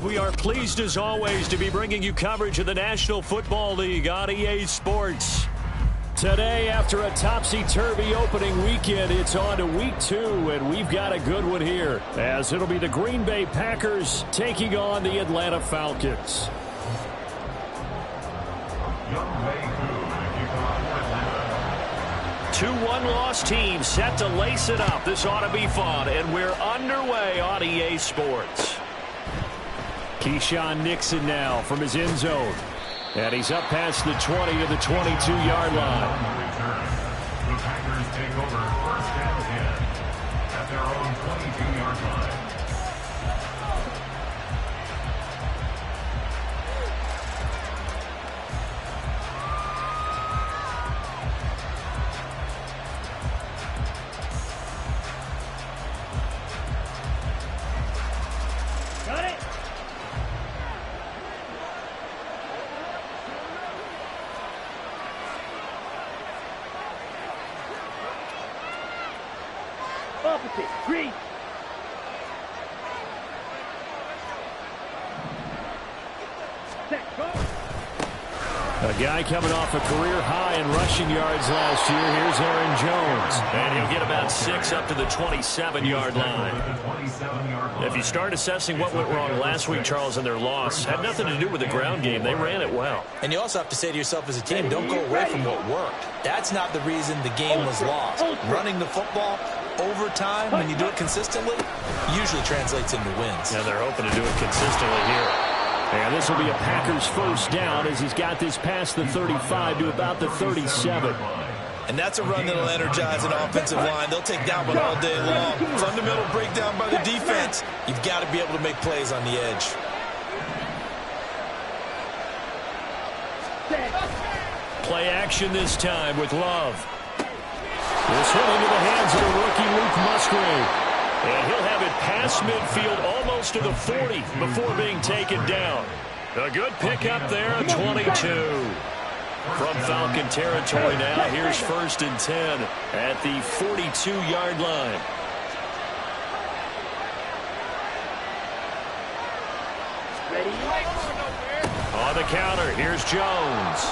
We are pleased as always to be bringing you coverage of the National Football League on EA Sports. Today, after a topsy-turvy opening weekend, it's on to week 2, and we've got a good one here, as it'll be the Green Bay Packers taking on the Atlanta Falcons. 2-1 loss team set to lace it up. This ought to be fun, and we're underway on EA Sports. Keyshawn Nixon now from his end zone. And he's up past the 20 to the 22-yard line. The Packers take over first and 10 at their own 22-yard line. Green. A guy coming off a career high in rushing yards last year. Here's Aaron Jones. And he'll get about 6 up to the 27-yard line. If you start assessing what went wrong last week, Charles, in their loss, had nothing to do with the ground game. They ran it well. And you also have to say to yourself as a team, don't go away from what worked. That's not the reason the game was lost. Running the football over time, when you do it consistently, usually translates into wins. And they're hoping to do it consistently here. And this will be a Packers first down as he's got this past the 35 to about the 37. And that's a run that will energize an offensive line. They'll take that one all day long. Fundamental breakdown by the defense. You've got to be able to make plays on the edge. Play action this time with Love. This hit into the hands of the rookie Luke Musgrave. And he'll have it past midfield almost to the 40 before being taken down. A good pickup there, 22. From Falcon territory now, here's first and 10 at the 42-yard line. On the counter, here's Jones.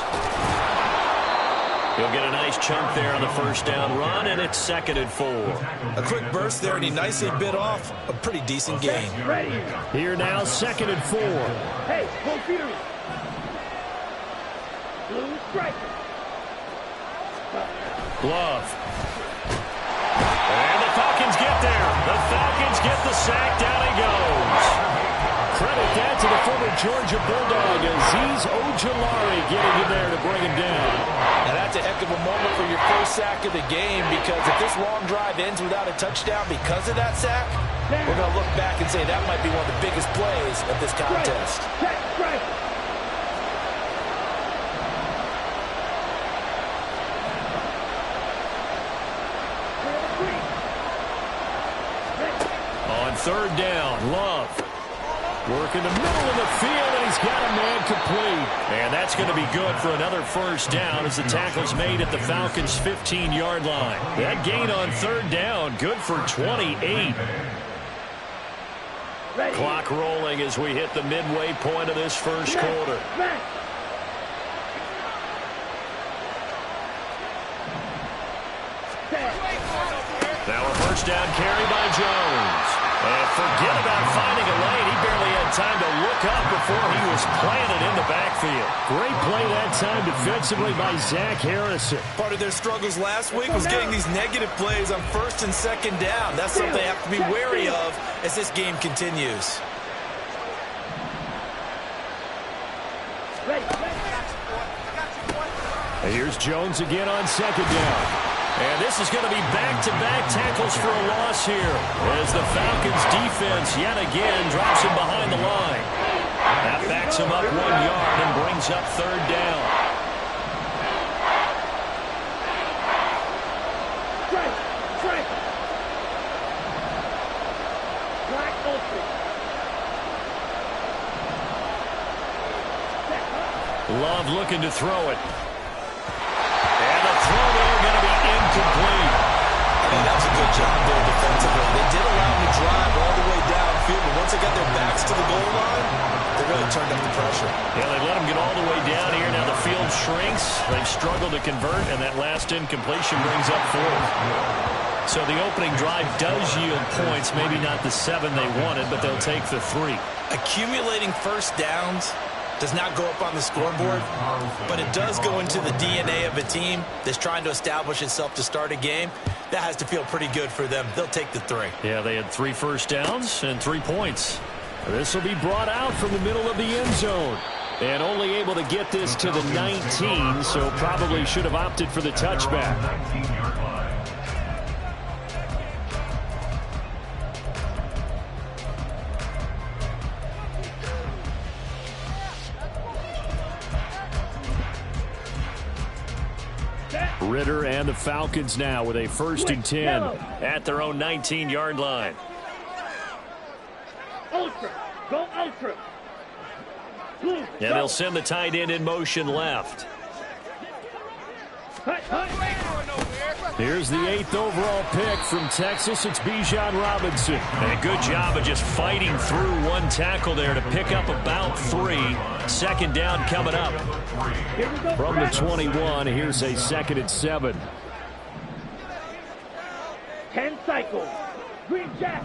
He'll get a nice chunk there on the first down run, and it's 2nd and 4. A quick burst there, and he nicely bit off a pretty decent gain. Here now, 2nd and 4. Hey, both feet are blue striker. Glove. And the Falcons get there. The Falcons get the sack. Down he goes. Credit that to the former Georgia Bulldog, Azeez Ojulari getting in there to bring him down. And that's a heck of a moment for your first sack of the game, because if this long drive ends without a touchdown because of that sack, we're going to look back and say that might be one of the biggest plays of this contest. On 3rd down, Love. Work in the middle of the field, and he's got a man complete. And that's going to be good for another first down as the tackle's made at the Falcons' 15-yard line. That gain on 3rd down, good for 28. Clock rolling as we hit the midway point of this first quarter. Now a first down carry by Jones. And forget about finding a lane. He barely had time to look up before he was planted in the backfield. Great play that time defensively by Zach Harrison. Part of their struggles last week was getting these negative plays on 1st and 2nd down. That's something they have to be wary of as this game continues. And here's Jones again on 2nd down. And this is going to be back-to-back tackles for a loss here as the Falcons defense yet again drops him behind the line. That backs him up 1 yard and brings up 3rd down. Love looking to throw it. And the throw there going to be incomplete. I mean, that's a good job there defensively. They did allow him to drive all the way downfield, but once they got their backs to the goal line, they really turned up the pressure. Yeah, they let him get all the way down here. Now the field shrinks. They've struggled to convert, and that last incompletion brings up 4. So the opening drive does yield points, maybe not the 7 they wanted, but they'll take the 3. Accumulating first downs does not go up on the scoreboard, but it does go into the DNA of a team that's trying to establish itself to start a game. That has to feel pretty good for them. They'll take the 3. Yeah, they had 3 first downs and 3 points. This will be brought out from the middle of the end zone. And only able to get this to the 19, so probably should have opted for the touchback. Ritter and the Falcons now with a 1st and 10 at their own 19-yard line. Ultra. Go ultra. And they'll send the tight end in motion left. Here's the 8th overall pick from Texas. It's Bijan Robinson. And a good job of just fighting through one tackle there to pick up about 3. 2nd down coming up. From the 21, here's a 2nd and 7. 10 cycles. Green Jack.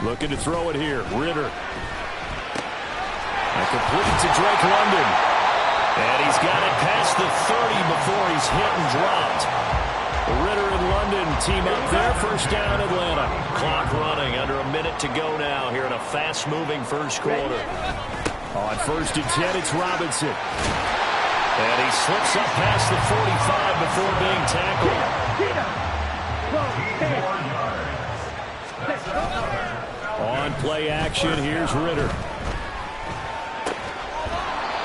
Looking to throw it here. Ritter. And complete to Drake London. And he's got it past the 30 before he's hit and dropped. Ritter and London team up there. 1st down, Atlanta. Clock running. Under a minute to go now here in a fast-moving first quarter. On 1st and 10, it's Robinson. And he slips up past the 45 before being tackled. On play action, here's Ritter.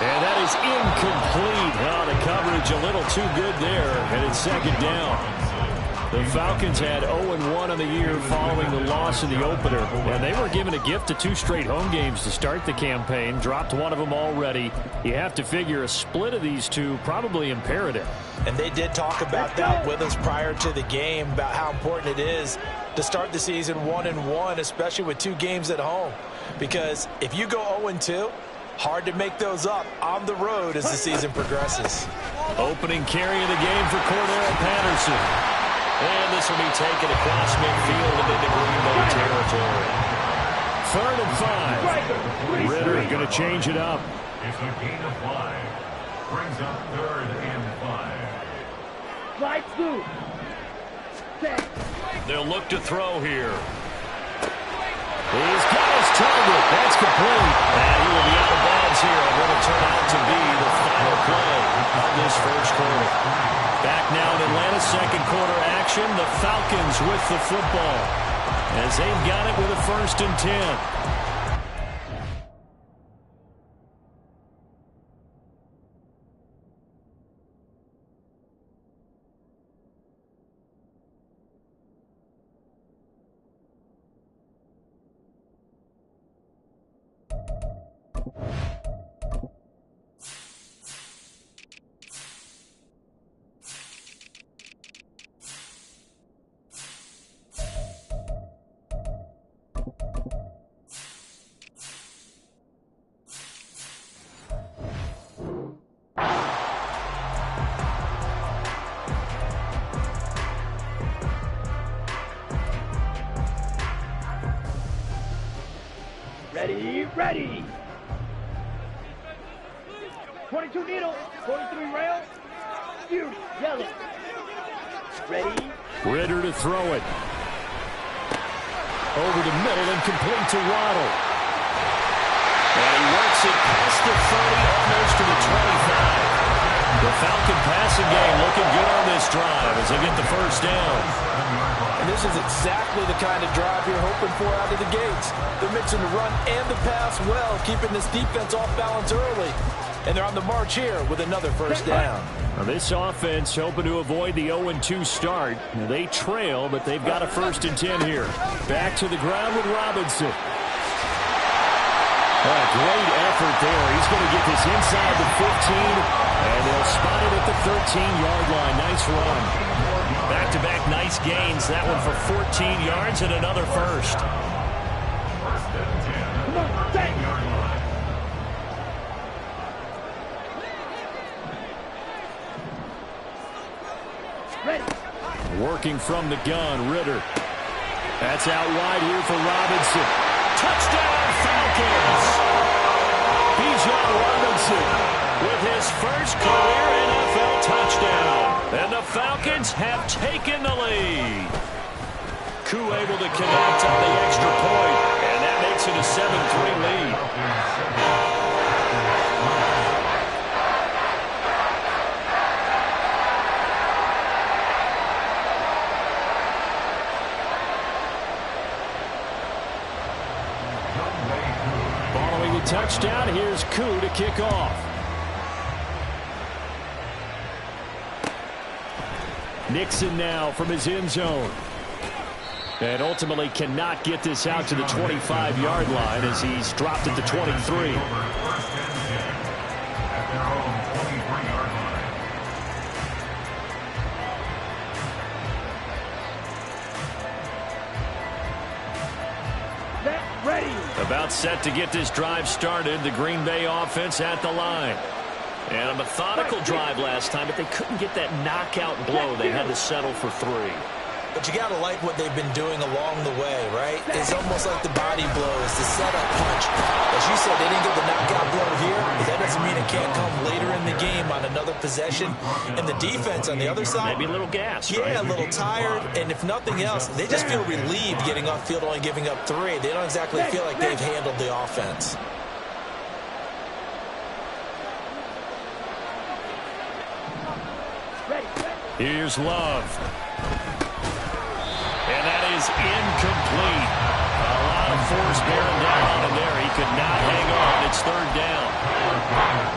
And that is incomplete. Oh, the coverage a little too good there, and it's 2nd down. The Falcons had 0-1 on the year following the loss in the opener, and they were given a gift of 2 straight home games to start the campaign. Dropped one of them already. You have to figure a split of these 2 probably imperative. And they did talk about that with us prior to the game, about how important it is to start the season 1-1, especially with 2 games at home. Because if you go 0-2, hard to make those up on the road as the season progresses. Opening carry of the game for Cordero Patterson. And this will be taken across midfield and into Green Bay territory. 3rd and 5. Ritter going to change it up. It's a gain of 5. Brings up 3rd and 5. Slide through. They'll look to throw here. He's got his target. That's complete. And he will be out of bounds here on what will turn out to be the final play of this first quarter. Back now in Atlanta, 2nd quarter action. The Falcons with the football as they've got it with a 1st and 10. Ready. 22 needle. 43 rail. Beauty. Yellow. Ready. Ritter to throw it. Over the middle and complete to Waddle. And he works it past the 30, almost to the 25. The Falcon passing game looking good on this drive as they get the 1st down. And this is exactly the kind of drive you're hoping for out of the gates. They're mixing the run and the pass well, keeping this defense off balance early. And they're on the march here with another 1st down. Now this offense hoping to avoid the 0-2 start. They trail, but they've got a 1st and 10 here. Back to the ground with Robinson. Oh, great effort there. He's going to get this inside the 15, and they'll spot it at the 13-yard line. Nice run. Back-to-back nice gains. That one for 14 yards and another first. Come on, stay. Ready. Working from the gun, Ritter. That's out wide here for Robinson. Touchdown, Falcons! Bijan Robinson with his first career NFL touchdown. And the Falcons have taken the lead. Koo able to connect on the extra point, and that makes it a 7-3 lead. Touchdown. Here's Koo to kick off. Nixon now from his end zone. And ultimately cannot get this out to the 25-yard line as he's dropped at the 23. About set to get this drive started. The Green Bay offense at the line. And a methodical drive last time, but they couldn't get that knockout blow. They had to settle for 3. But you got to like what they've been doing along the way, right? It's almost like the body blows, the setup punch. As you said, they didn't get the knockout blow here, but that doesn't mean it can't come later in the game on another possession. And the defense on the other side, maybe a little gas, yeah, right? A little tired. And if nothing else, they just feel relieved getting off field, only giving up 3. They don't exactly feel like they've handled the offense. Here's Love. And that is incomplete. A lot of force bearing down on him there. He could not hang on. It's 3rd down.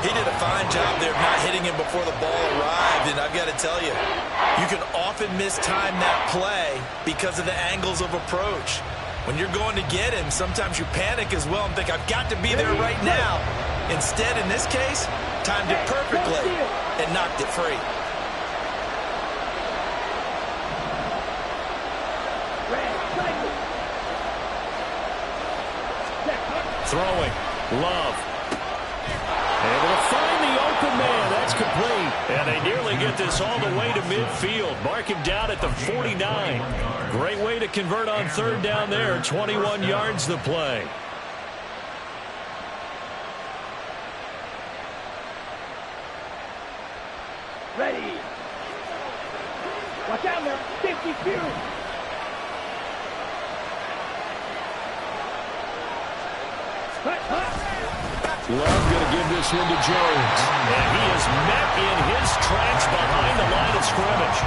He did a fine job there of not hitting him before the ball arrived. And I've got to tell you, you can often mistime that play because of the angles of approach. When you're going to get him, sometimes you panic as well and think, I've got to be there right now. Instead, in this case, timed it perfectly and knocked it free. Throwing. Love. Able to find the open man. That's complete. And they nearly get this all the way to midfield. Mark him down at the 49. Great way to convert on 3rd down there. 21 yards to play. Ready. Watch out now. 52. Love going to give this one to Jones. And he is met in his tracks behind the line of scrimmage.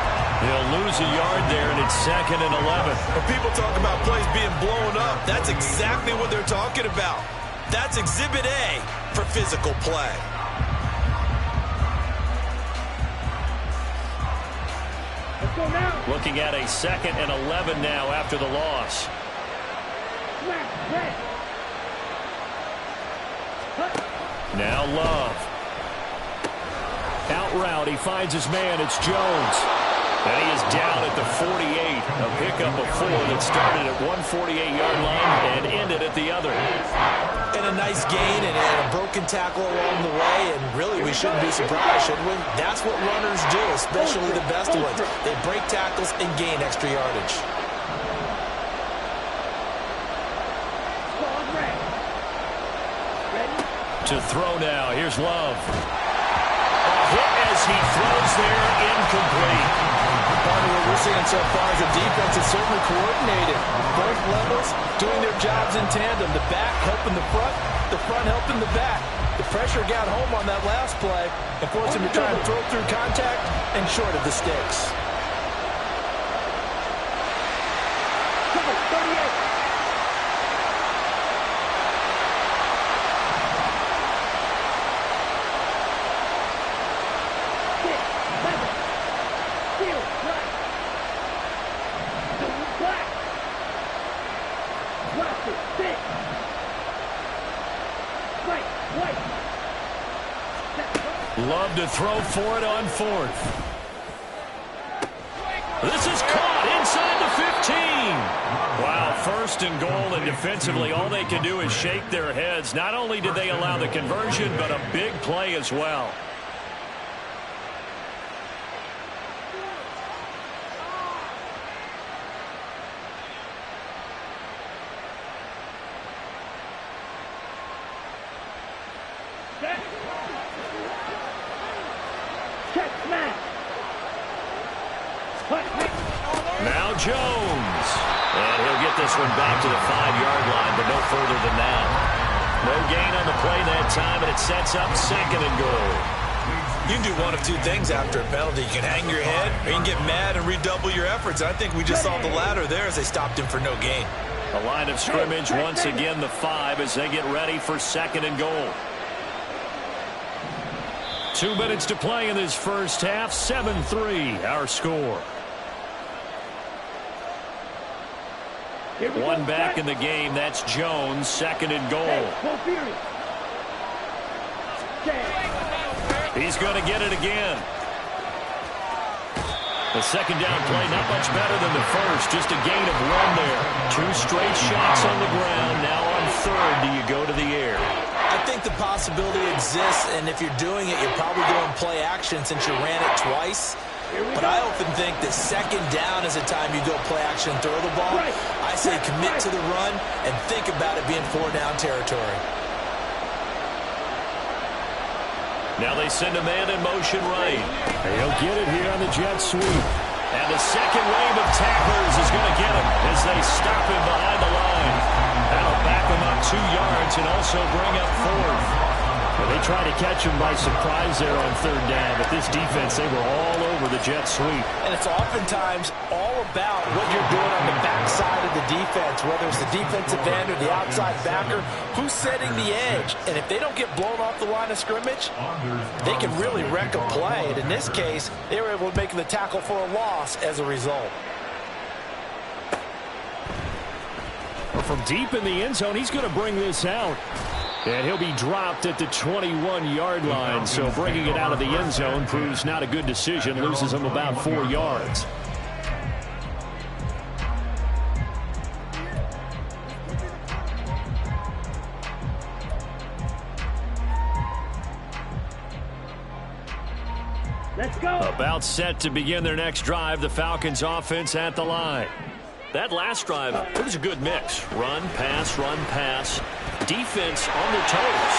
He'll lose a yard there, and it's 2nd and 11. When people talk about plays being blown up, that's exactly what they're talking about. That's Exhibit A for physical play. Let's go now. Looking at a 2nd and 11 now after the loss. Now Love. Out route, he finds his man. It's Jones. And he is down at the 48. A pickup of 4 that started at 148-yard line and ended at the other. And a nice gain and a broken tackle along the way. And really, we shouldn't be surprised, should we? That's what runners do, especially the best ones. They break tackles and gain extra yardage. To throw now. Here's Love. A hit as he throws there, incomplete. Part of what we're seeing so far is the defense is certainly coordinated. Both levels doing their jobs in tandem. The back helping the front helping the back. The pressure got home on that last play and forced him to try and throw through contact and short of the sticks. Love to throw for it on 4th. This is caught inside the 15. Wow, 1st and goal, and defensively all they can do is shake their heads. Not only did they allow the conversion, but a big play as well. Now Jones. And he'll get this one back to the 5-yard line, but no further than that. No gain on the play that time, and it sets up 2nd and goal. You can do one of two things after a penalty. You can hang your head, or you can get mad and redouble your efforts. I think we just saw the latter there as they stopped him for no gain. The line of scrimmage once again the 5 as they get ready for 2nd and goal. 2 minutes to play in this first half. 7-3 our score. One back in the game. That's Jones. 2nd and goal. He's going to get it again. The 2nd down play not much better than the first. Just a gain of 1 there. 2 straight shots on the ground. Now on 3rd, do you go to the air? I think the possibility exists, and if you're doing it, you're probably doing play action since you ran it twice. But I often think that 2nd down is a time you go play action and throw the ball. I say commit to the run and think about it being 4-down territory. Now they send a man in motion right. He'll get it here on the jet sweep. And the second wave of tacklers is going to get him as they stop him behind the line. That'll back him up 2 yards and also bring up 4th. Well, they tried to catch him by surprise there on 3rd down, but this defense, they were all over the jet sweep. And it's oftentimes all about what you're doing on the backside of the defense, whether it's the defensive end or the outside backer, who's setting the edge. And if they don't get blown off the line of scrimmage, they can really wreck a play. And in this case, they were able to make the tackle for a loss as a result. From deep in the end zone, he's going to bring this out. And he'll be dropped at the 21-yard line. So bringing it out of the end zone proves not a good decision. Loses him about 4 yards. Let's go. About set to begin their next drive. The Falcons offense at the line. That last drive, it was a good mix. Run, pass. Defense on their toes.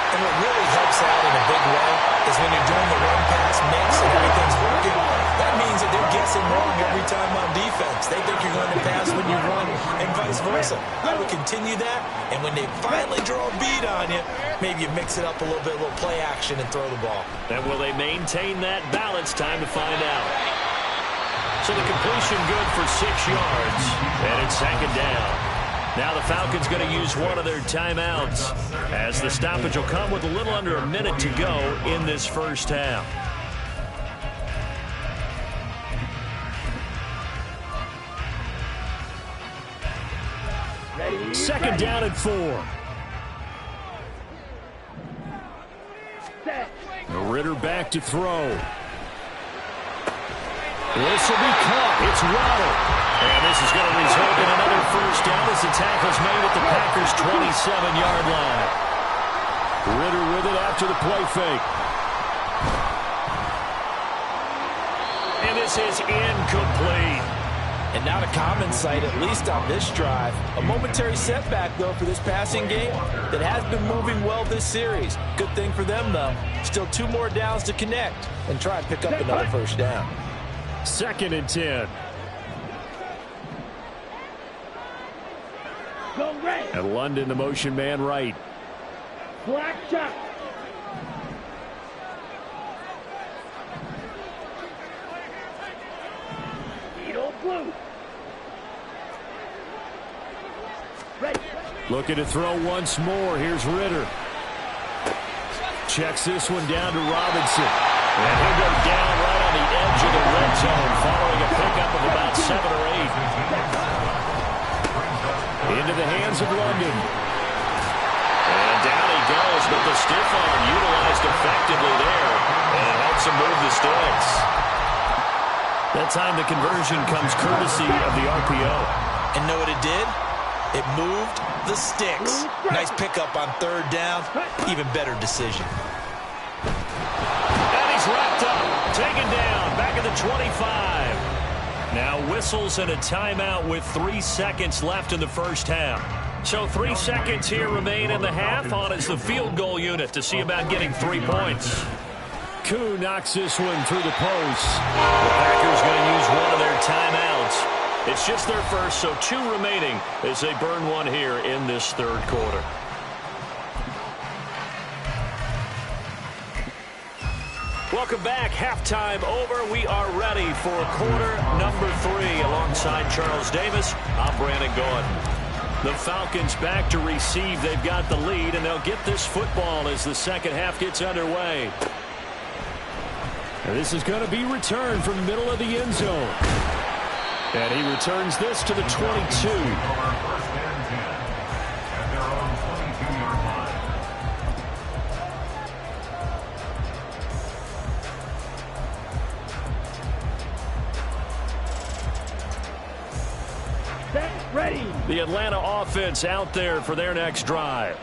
And what really helps out in a big way is when you're doing the run-pass mix and everything's working, that means that they're guessing wrong every time on defense. They think you're going to pass when you run and vice versa. I would continue that, and when they finally draw a bead on you, maybe you mix it up a little bit, a little play action and throw the ball. And will they maintain that balance? Time to find out. So the completion good for 6 yards, and it's 2nd down. Now the Falcons going to use one of their timeouts as the stoppage will come with a little under a minute to go in this first half. Ready, 2nd down and 4. set. Ritter back to throw. This will be caught. It's Waddle. And this is going to result in another first down as the tackle's made at the Packers' 27-yard line. Ritter with it after the play fake. And this is incomplete. And not a common sight, at least on this drive. A momentary setback, though, for this passing game that has been moving well this series. Good thing for them, though. Still 2 more downs to connect and try and pick up another first down. 2nd and 10. Go red. And London, the motion man right. Black shot. Needle blue. Ready. Looking to throw once more. Here's Ritter. Checks this one down to Robinson. And he'll go down right on the edge of the red zone following a pickup of about 7 or 8. Into the hands of London. And down he goes but the stiff arm utilized effectively there, and it helps him move the sticks. That time the conversion comes courtesy of the RPO. And know what it did? It moved the sticks. Nice pickup on third down. Even better decision. And he's wrapped up, taken down, back at the 25. Now whistles and a timeout with 3 seconds left in the first half. So 3 seconds here remain in the half. On is the field goal unit to see about getting 3 points. Koo knocks this one through the post. The Packers going to use one of their timeouts. It's just their first, so 2 remaining as they burn one here in this third quarter. Welcome back. Halftime over. We are ready for quarter number 3. Alongside Charles Davis, I'm Brandon Gordon. The Falcons back to receive. They've got the lead, and they'll get this football as the second half gets underway. This is going to be returned from the middle of the end zone. And he returns this to the 22. Ready. The Atlanta offense out there for their next drive.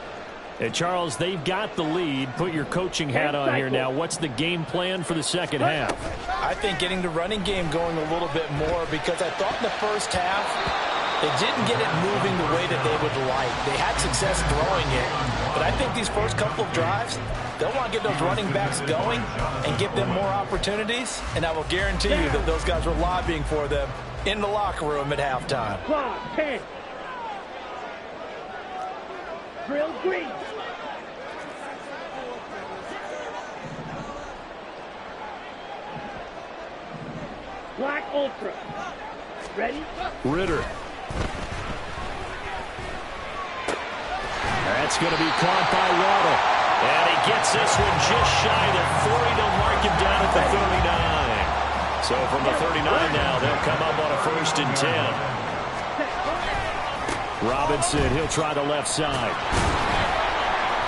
And Charles, they've got the lead. Put your coaching hat on here now. What's the game plan for the second half? I think getting the running game going a little bit more, because I thought in the first half they didn't get it moving the way that they would like. They had success throwing it, but I think these first couple of drives, they'll want to get those running backs going and give them more opportunities, and I will guarantee you that those guys were lobbying for them in the locker room at halftime. 10. Drill green. Black Ultra. Ready? Ritter. That's going to be caught by Waddle. And he gets this one just shy of the 40. They'll mark him down at the 39. So from the 39 now, they'll come up on a 1st and 10. Robinson, he'll try the left side.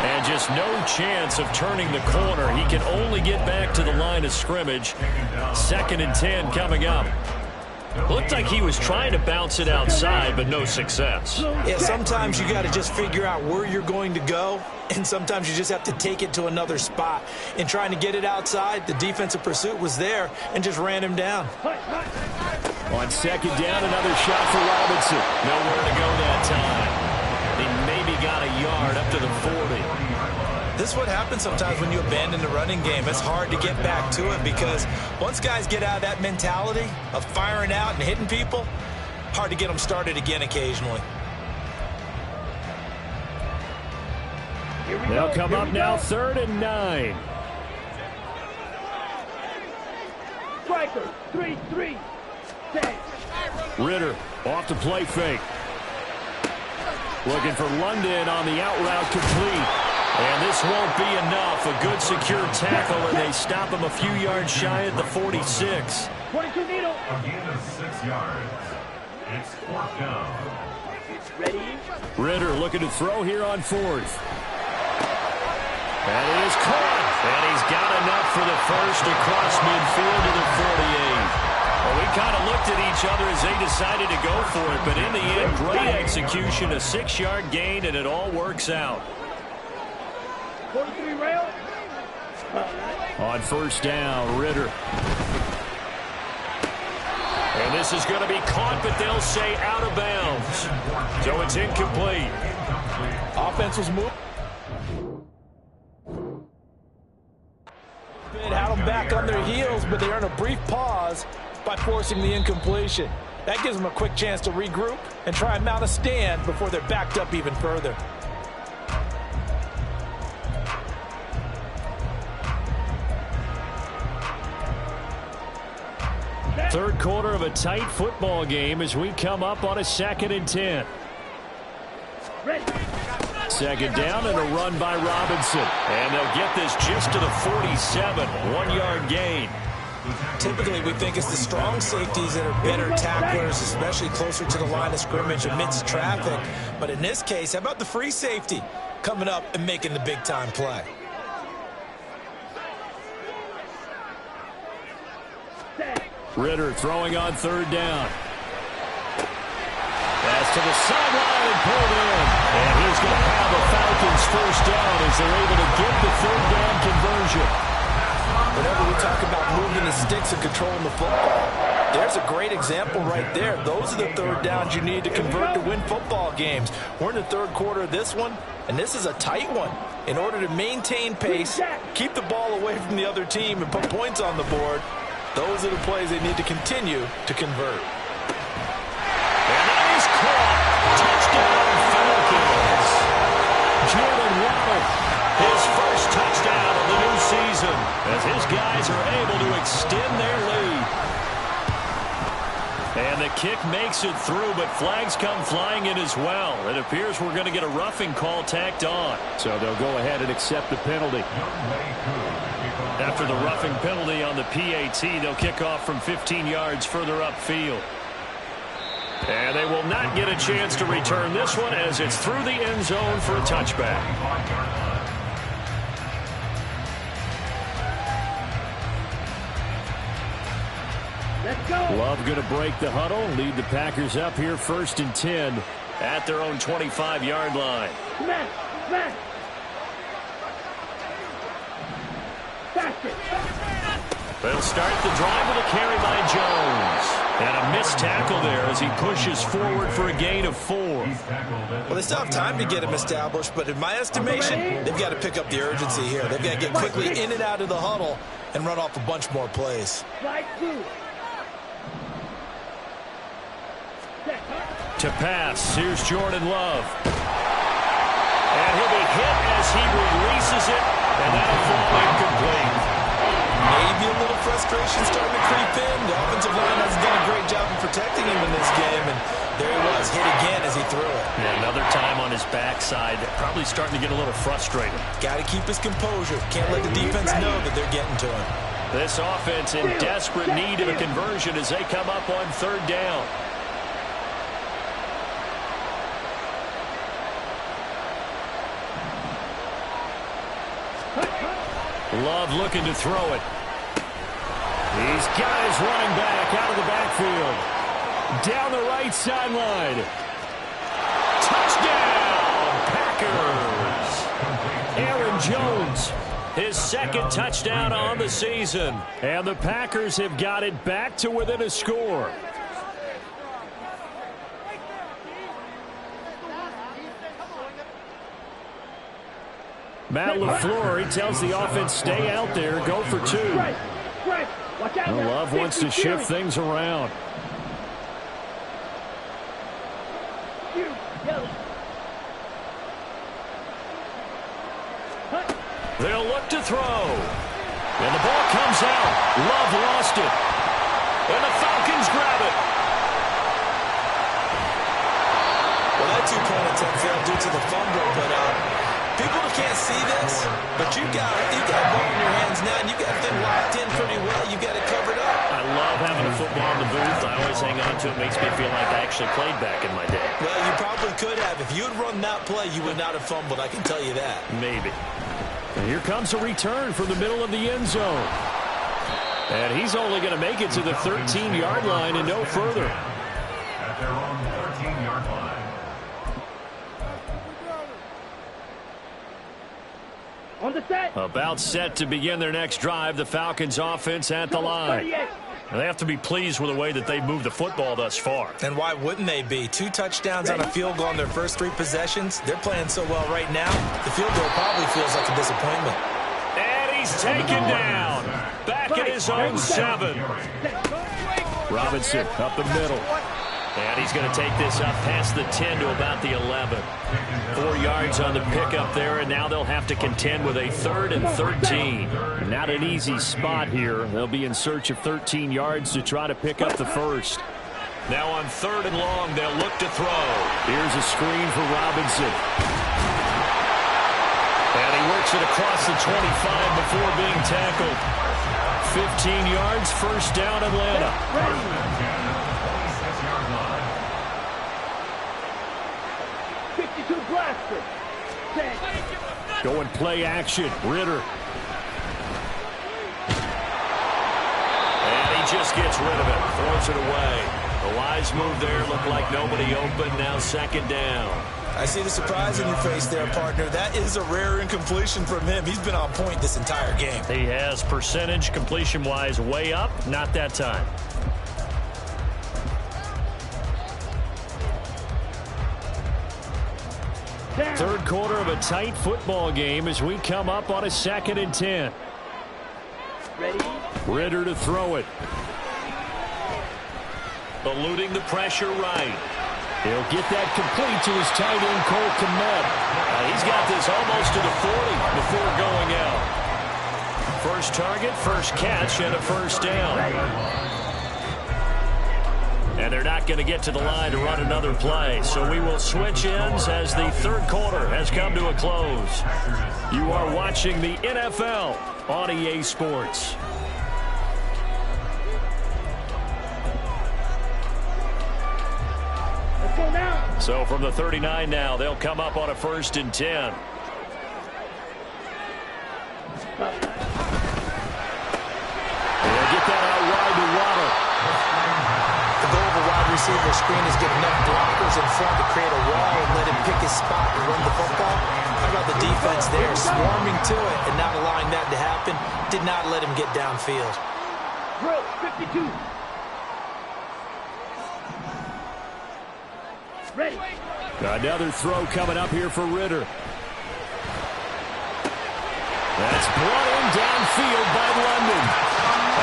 And just no chance of turning the corner. He can only get back to the line of scrimmage. 2nd and 10 coming up. Looked like he was trying to bounce it outside, but no success. Yeah, sometimes you got to just figure out where you're going to go, and sometimes you just have to take it to another spot. In trying to get it outside, the defensive pursuit was there and just ran him down. On 2nd down, another shot for Robinson. Nowhere to go that time. He maybe got a yard up to the 40. This is what happens sometimes when you abandon the running game. It's hard to get back to it, because once guys get out of that mentality of firing out and hitting people, hard to get them started again occasionally. They'll come up now, 3rd and 9. Striker, 3-3. 10. Ritter off the play fake. Looking for London on the out route, complete. And this won't be enough. A good secure tackle, and they stop him a few yards shy at the 46. 22 needle. A gain of 6 yards. It's 4th down. Ready? Ritter looking to throw here on 4th. And it is caught. And he's got enough for the first across midfield to the 48. Well, we kind of looked at each other as they decided to go for it, but in the end, great execution, a 6-yard gain, and it all works out. 43 rail. On 1st down, Ritter. And this is going to be caught, but they'll say out of bounds. So it's incomplete. Offense was moving. Had them back on their heels, but they earn a brief pause by forcing the incompletion. That gives them a quick chance to regroup and try and mount a stand before they're backed up even further. Third quarter of a tight football game as we come up on a 2nd and 10. Ready. 2nd down and a run by Robinson. And they'll get this just to the 47. 1-yard gain. Typically, we think it's the strong safeties that are better tacklers, especially closer to the line of scrimmage amidst traffic. But in this case, how about the free safety? coming up and making the big-time play. Ritter throwing on third down. Pass to the sideline and pulled in. And he's going to have the Falcons first down as they're able to get the third down conversion. Whenever we talk about moving the sticks and controlling the football, there's a great example right there. Those are the third downs you need to convert to win football games. We're in the third quarter of this one, and this is a tight one. In order to maintain pace, keep the ball away from the other team, and put points on the board, those are the plays they need to continue to convert. And that is caught. Touchdown, Falcons. Jordan Waddle, his first touchdown of the new season, as his guys are able to extend their lead. And the kick makes it through, but flags come flying in as well. It appears we're going to get a roughing call tacked on. So they'll go ahead and accept the penalty. After the roughing penalty on the PAT, they'll kick off from 15 yards further upfield. And they will not get a chance to return this one as it's through the end zone for a touchback. Let's go. Love going to break the huddle, lead the Packers up here 1st and 10 at their own 25-yard line. Smash, smash. They'll start the drive with a carry by Jones. And a missed tackle there as he pushes forward for a gain of 4. Well, they still have time to get him established, but in my estimation, they've got to pick up the urgency here. They've got to get quickly in and out of the huddle and run off a bunch more plays. To pass, here's Jordan Love. And he'll be hit as he releases it, and that'll fall incomplete. Maybe a little frustration starting to creep in. The offensive line hasn't done a great job of protecting him in this game, and there he was, hit again as he threw it. Yeah, another time on his backside, probably starting to get a little frustrated. Got to keep his composure. Can't let the defense know that they're getting to him. This offense in desperate need of a conversion as they come up on third down. Love looking to throw it. He's got his running back out of the backfield. Down the right sideline. Touchdown, Packers. Aaron Jones, his second touchdown on the season. And the Packers have got it back to within a score. Matt LaFleur, he tells the offense, stay out there, go for 2. Love wants to shift things around. They'll look to throw. And the ball comes out. Love lost it. And the Falcons grab it. Well, that 2-point attempt failed due to the fumble, but people can't see this, but you got a ball in your hands now, and you got them locked in pretty well. You got it covered up. I love having a football in the booth. I always hang on to it. Makes me feel like I actually played back in my day. Well, you probably could have. If you had run that play, you would not have fumbled. I can tell you that. Maybe. And here comes a return from the middle of the end zone. And he's only going to make it to the 13-yard line and no further. At their own 13-yard line. On the set. About set to begin their next drive, the Falcons offense at the line. And they have to be pleased with the way that they've moved the football thus far. And why wouldn't they be? 2 touchdowns on a field goal in their first 3 possessions. They're playing so well right now, the field goal probably feels like a disappointment. And he's taken down. Back at his own 7. Robinson up the middle. And he's going to take this up past the 10 to about the 11. 4 yards on the pickup there, and now they'll have to contend with a 3rd and 13. Not an easy spot here. They'll be in search of 13 yards to try to pick up the first. Now on 3rd and long, they'll look to throw. Here's a screen for Robinson. And he works it across the 25 before being tackled. 15 yards, first down, Atlanta. 52 blaster. 10. Going play action. Ritter. And he just gets rid of it. Throws it away. A wise move there. Looked like nobody open. Now second down. I see the surprise in your face there, partner. That is a rare incompletion from him. He's been on point this entire game. He has percentage completion-wise way up. Not that time. Third quarter of a tight football game as we come up on a 2nd and 10. Ready? Ritter to throw it. Eluding the pressure right. He'll get that complete to his tight end, Cole Kmet. He's got this almost to the 40 before going out. First target, first catch, and a first down. And they're not going to get to the line to run another play. So we will switch ends as the third quarter has come to a close. You are watching the NFL on EA Sports. Let's go now. So from the 39 now, they'll come up on a 1st and 10. They'll get that out wide to Waddle. The goal of a wide receiver screen is get enough blockers in front to create a wall and let him pick his spot and run the football. How about the defense there, swarming to it and not allowing that to happen? Did not let him get downfield. Drill 52. Ready. Another throw coming up here for Ritter. That's brought in downfield by London.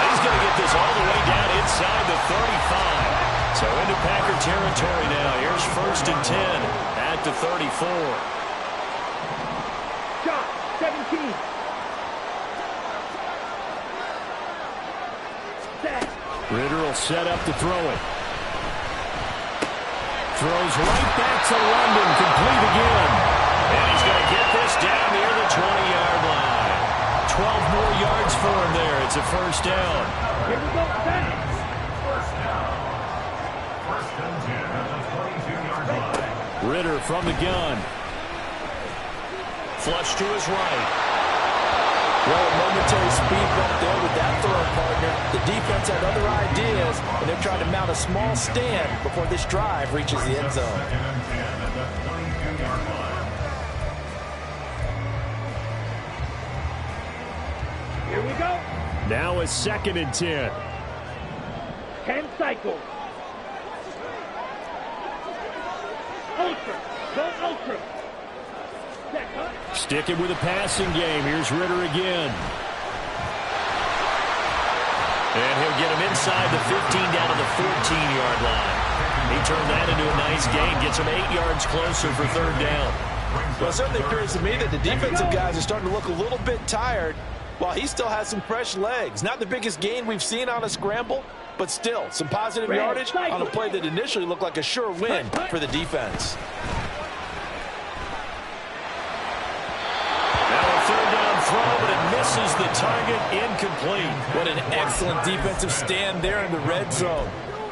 He's going to get this all the way down inside the 35. So into Packer territory now. Here's 1st and 10 at the 34. Shot 17. Set. Ritter will set up to throw it. Throws right back to London, complete again. And he's going to get this down near the 20-yard line. 12 more yards for him there. It's a first down. Here we go. Set. First down. 1st and 10 at the 22-yard line. Ritter from the gun. Flush to his right. Well, a momentary speed bump there with that throw, partner. The defense had other ideas, and they're trying to mount a small stand before this drive reaches the end zone. 2nd and 10 at the 22-yard line. Here we go. Now a 2nd and 10. 10 cycles. Ultra. Go ultra. Set. Huh? Sticking with a passing game. Here's Ritter again. And he'll get him inside the 15 down to the 14-yard line. He turned that into a nice gain. Gets him 8 yards closer for 3rd down. Well, it certainly appears to me that the defensive guys are starting to look a little bit tired while he still has some fresh legs. Not the biggest gain we've seen on a scramble, but still some positive yardage on a play that initially looked like a sure win for the defense. Throw, but it misses the target, incomplete. What an excellent defensive stand there in the red zone.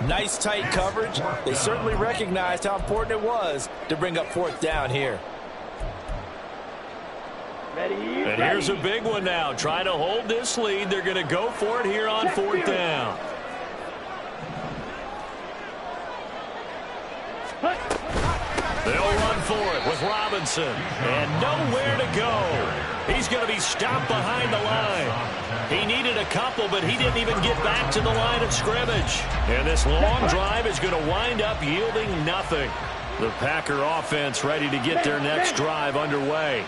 Nice tight coverage. They certainly recognized how important it was to bring up 4th down here. Ready. And here's a big one now. Trying to hold this lead. They're going to go for it here on 4th down. They'll run for it with Robinson. And nowhere to go. He's going to be stopped behind the line. He needed a couple, but he didn't even get back to the line of scrimmage. And this long drive is going to wind up yielding nothing. The Packer offense ready to get their next drive underway.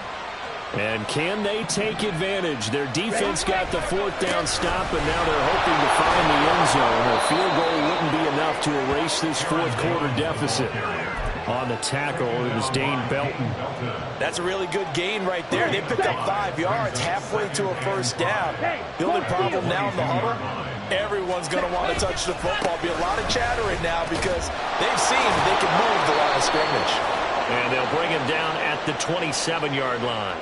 And can they take advantage? Their defense got the 4th down stop, and now they're hoping to find the end zone. A field goal wouldn't be enough to erase this 4th quarter deficit. On the tackle, it was Dane Belton. That's a really good gain right there. They picked up 5 yards halfway to a 1st down. The only problem now in the huddle, everyone's going to want to touch the football. Be a lot of chattering now because they've seen that they can move the line of scrimmage. And they'll bring him down at the 27-yard line.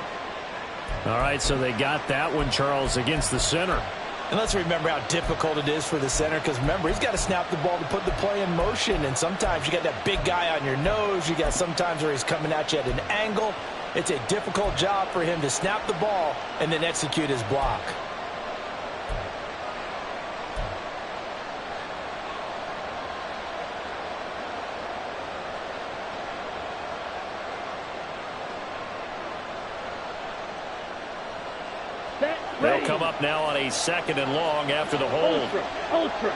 All right, so they got that one, Charles, against the center. And let's remember how difficult it is for the center because, remember, he's got to snap the ball to put the play in motion. And sometimes you got that big guy on your nose. You got sometimes where he's coming at you at an angle. It's a difficult job for him to snap the ball and then execute his block. They'll come up now on a 2nd and long after the hold. Ultra.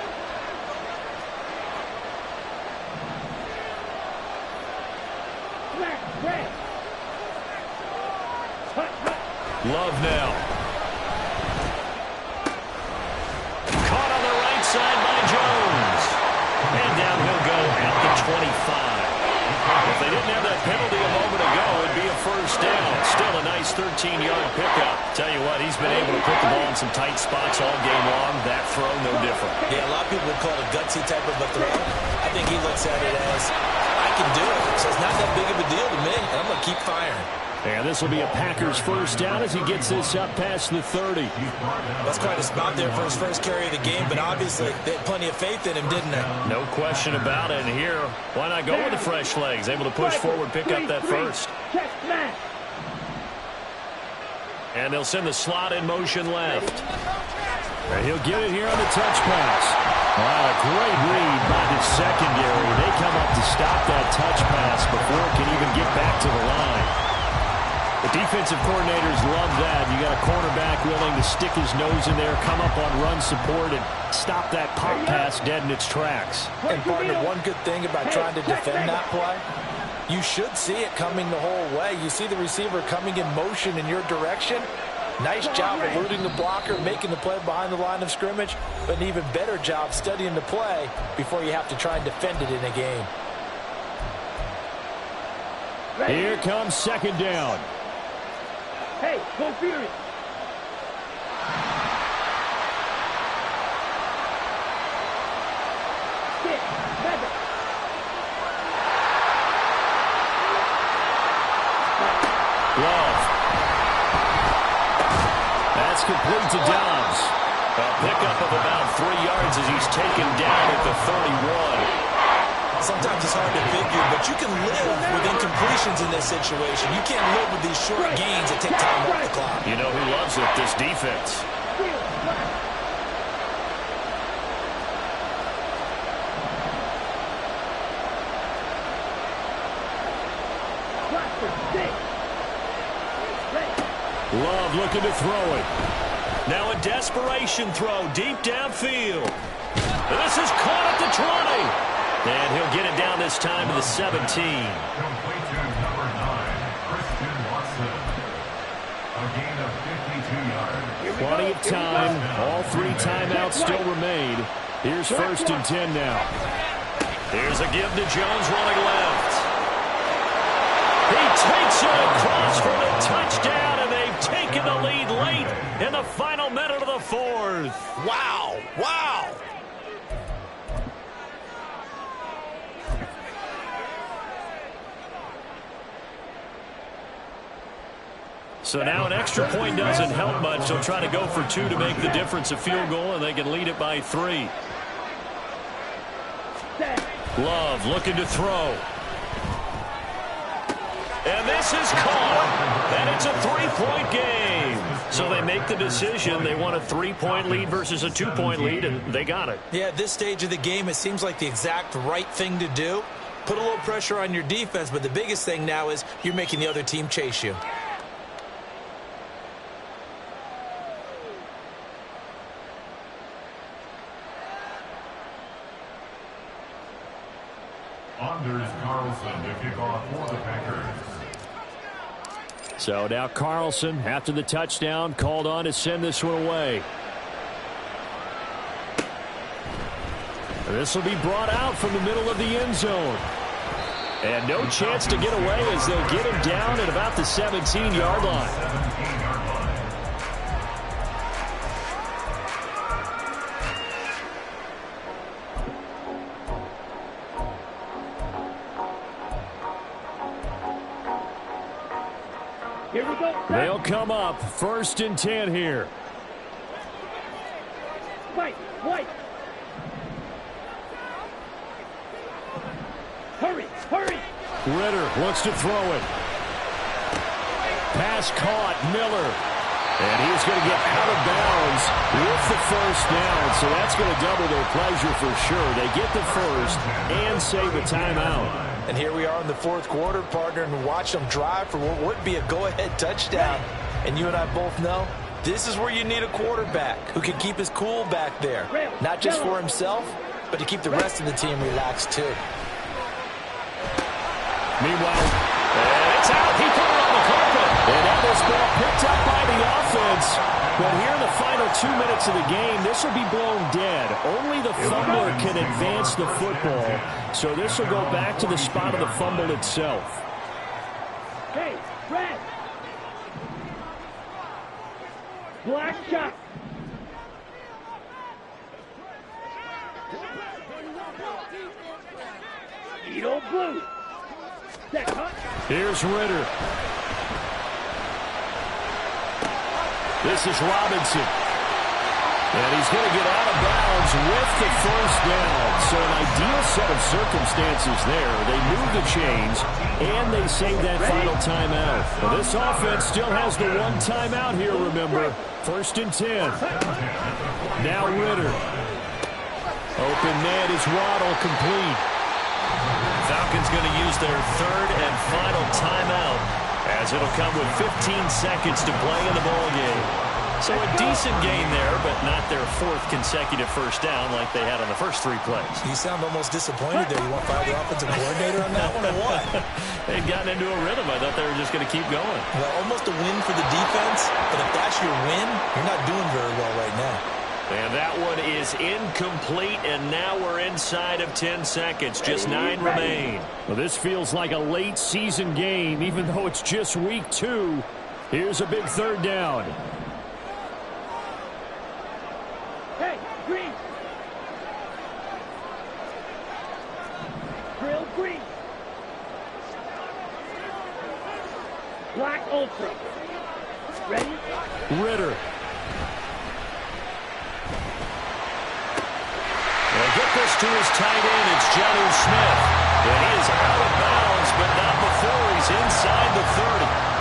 Love now. Caught on the right side by Jones. And down he'll go at the 25. If they didn't have that penalty a moment ago, it'd be a first down. Still a nice 13-yard pickup. Tell you what, he's been able to put the ball in some tight spots all game long. That throw, no different. Yeah, a lot of people would call it a gutsy type of a throw. I think he looks at it as, I can do it. So it's not that big of a deal to me, and I'm going to keep firing. And this will be a Packers first down as he gets this up past the 30. That's quite a spot there for his first carry of the game, but obviously they had plenty of faith in him, didn't they? No question about it. And here, why not go with the fresh legs? Able to push forward, pick up that first. And they'll send the slot in motion left. And he'll get it here on the touch pass. Wow, a great read by the secondary. They come up to stop that touch pass before it can even get back to the line. The defensive coordinators love that. You got a cornerback willing to stick his nose in there, come up on run support, and stop that pop pass dead in its tracks. And, partner, one good thing about trying to defend that play, you should see it coming the whole way. You see the receiver coming in motion in your direction. Nice job eluding the blocker, making the play behind the line of scrimmage, but an even better job studying the play before you have to try and defend it in a game. Here comes 2nd down. Hey, go Fury. Love. That's complete to Dobbs. A pickup of about 3 yards as he's taken down at the 31. Sometimes it's hard to figure, but you can live with incompletions in this situation. You can't live with these short gains that take time off the clock. You know who loves it? This defense. Love looking to throw it. Now a desperation throw deep downfield. This is caught at the 20. And he'll get it down this time to the 17. Complete to number 9, Christian Watson. A gain of 52 yards. Plenty of time. All 3 timeouts still remain. Here's 1st and 10 now. Here's a give to Jones running left. He takes it across for the touchdown, and they've taken the lead late in the final minute of the 4th. Wow. Wow. So now an extra point doesn't help much. They'll try to go for 2 to make the difference a field goal, and they can lead it by 3. Love looking to throw. And this is caught. And it's a 3-point game. So they make the decision. They want a 3-point lead versus a 2-point lead, and they got it. Yeah, at this stage of the game, it seems like the exact right thing to do. Put a little pressure on your defense, but the biggest thing now is you're making the other team chase you. Anders Carlson to kick off for the Packers. So now Carlson, after the touchdown, called on to send this one away. This will be brought out from the middle of the end zone. And no chance to get away as they'll get him down at about the 17-yard line. 17-yard line. Here we go. They'll come up 1st and 10 here. White. Hurry. Ritter looks to throw it. Pass caught. Miller. And he's going to get out of bounds with the first down. So that's going to double their pleasure for sure. They get the first and save a timeout. And here we are in the fourth quarter, partner, and watch them drive for what would be a go-ahead touchdown. And you and I both know this is where you need a quarterback who can keep his cool back there. Not just for himself, but to keep the rest of the team relaxed too. Meanwhile, it's out. He put it on the carpet. And that was ball picked up by the offense. But here in the final 2 minutes of the game, this will be blown dead. Only the fumbler can advance the football. So this will go back to the spot of the fumble itself. Hey, Brad. Black shot. Edo blue. Set, huh? Here's Ritter. This is Robinson. And he's going to get out of bounds with the first down. So an ideal set of circumstances there. They move the chains, and they save that final timeout. Well, this offense still has the one timeout here, remember. 1st and 10. Now Ritter. Open man is Waddle, complete. Falcons going to use their 3rd and final timeout as it'll come with 15 seconds to play in the ball game. So a decent gain there, but not their 4th consecutive first down like they had on the first 3 plays. You sound almost disappointed there. You want to fire the offensive coordinator on that one or what? They'd gotten into a rhythm. I thought they were just going to keep going. Well, almost a win for the defense, but if that's your win, you're not doing very well right now. And that one is incomplete, and now we're inside of 10 seconds. Just 9 remain. Well, this feels like a late season game, even though it's just week 2. Here's a big 3rd down. Hey, green. Grill green. Black ultra. Ready? Ritter. Well, get this to his tight end. It's Jonnu Smith. And he is out of bounds, but not before he's inside the 30.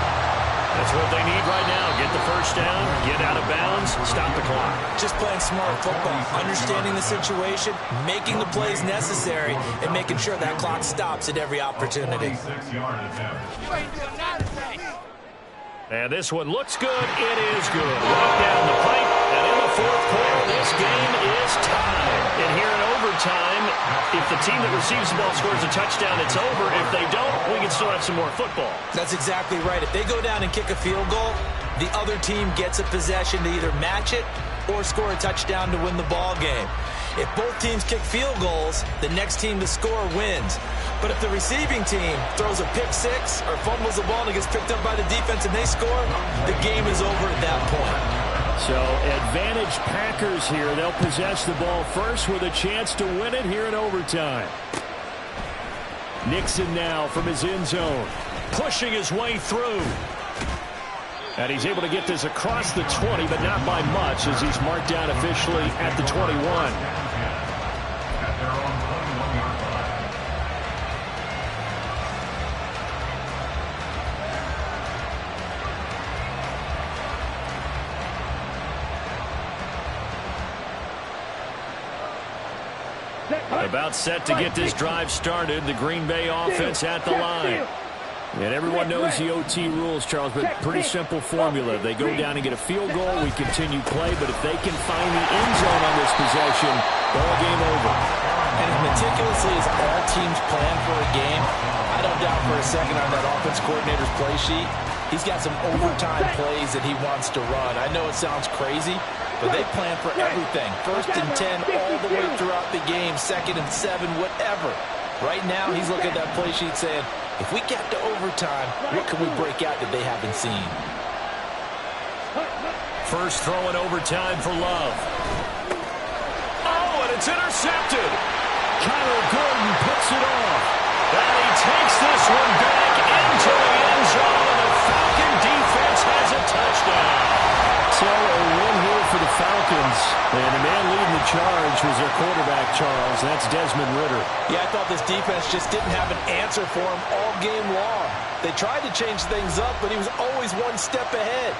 That's what they need right now. Get the first down, get out of bounds, stop the clock. Just playing smart football, understanding the situation, making the plays necessary, and making sure that clock stops at every opportunity. 6-yard attempt. And this one looks good. It is good. Right down the pipe. And in the 4th quarter, this game is tied. And here in overtime, if the team that receives the ball scores a touchdown, it's over. If they don't, we can still have some more football. That's exactly right. If they go down and kick a field goal, the other team gets a possession to either match it or score a touchdown to win the ball game. If both teams kick field goals, the next team to score wins. But if the receiving team throws a pick 6 or fumbles the ball and it gets picked up by the defense and they score, the game is over at that point. So advantage Packers here. They'll possess the ball first with a chance to win it here in overtime. Nixon now from his end zone, pushing his way through. And he's able to get this across the 20, but not by much as he's marked down officially at the 21. About set to get this drive started. The Green Bay offense at the line. And everyone knows the OT rules, Charles, but pretty simple formula. They go down and get a field goal, we continue play, but if they can find the end zone on this possession, ball game over. And as meticulously as all teams plan for a game, I don't doubt for a second on that offense coordinator's play sheet, he's got some overtime plays that he wants to run. I know it sounds crazy, but they plan for everything. 1st and 10 all the way throughout the game, 2nd and 7, whatever. Right now, he's looking at that play sheet saying, if we get to overtime, what can we break out that they haven't seen? First throw in overtime for Love. Oh, and it's intercepted. Kyler Gordon puts it off. And he takes this one back into the end zone, and the Falcon defense has a touchdown. So a win here for the Falcons. And the man leading the charge was their quarterback, Charles. That's Desmond Ritter. Yeah, I thought this defense just didn't have an answer for him all game long. They tried to change things up, but he was always one step ahead.